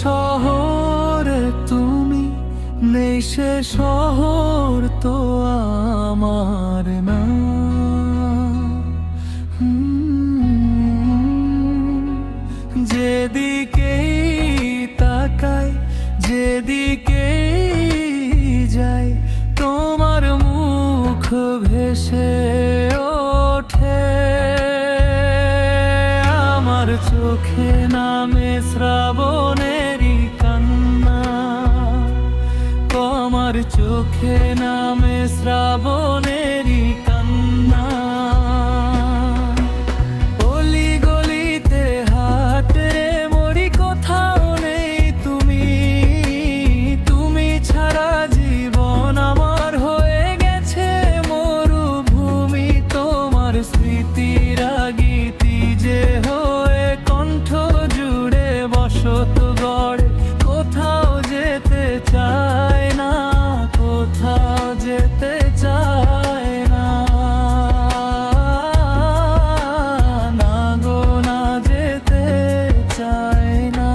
শহরে তুমি, নেই সে শহর তো আমার না। যেদিকেই তাকাই, যেদিকেই যাই, তোমার মুখ ভেসে ওঠে। আমার চোখে নামে শ্রাবণেরই কান্না, আমার চোখে নামে শ্রাবণেরই কান্না। অলি গলিতে হাটে মরি, কোথাও নেই তুমি, তুমি ছাড়া জীবন আমার হয়ে গেছে মরুভূমি। তোমার স্মৃতির গীতি যে হয়ে কণ্ঠ জুড়ে বসত গড়ে, কোথাও যেতে চায় না, কোথাও যেতে চায় না, না গো না যেতে চায় না।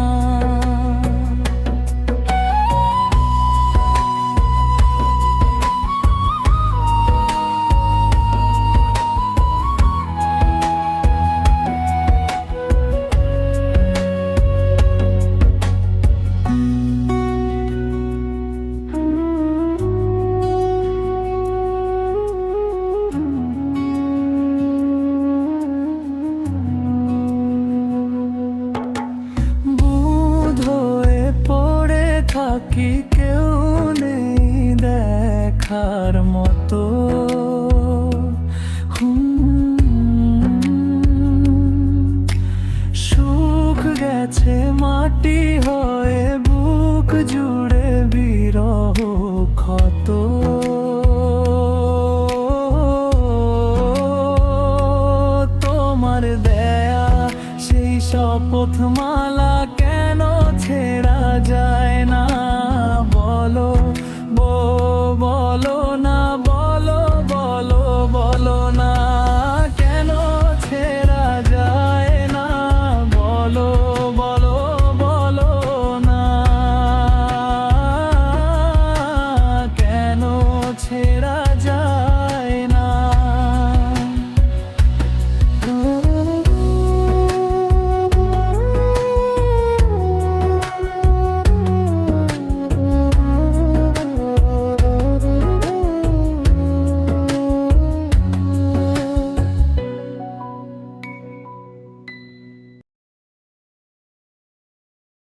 থাকি কেউ নেই দেখার মতো, সুখ গেছে মাটি হয়ে, বুক জুড়ে বিরহ ক্ষত। তোমার দেয়া সেই শপথ মালা কেন ছেড়া যায় না, বলো বলো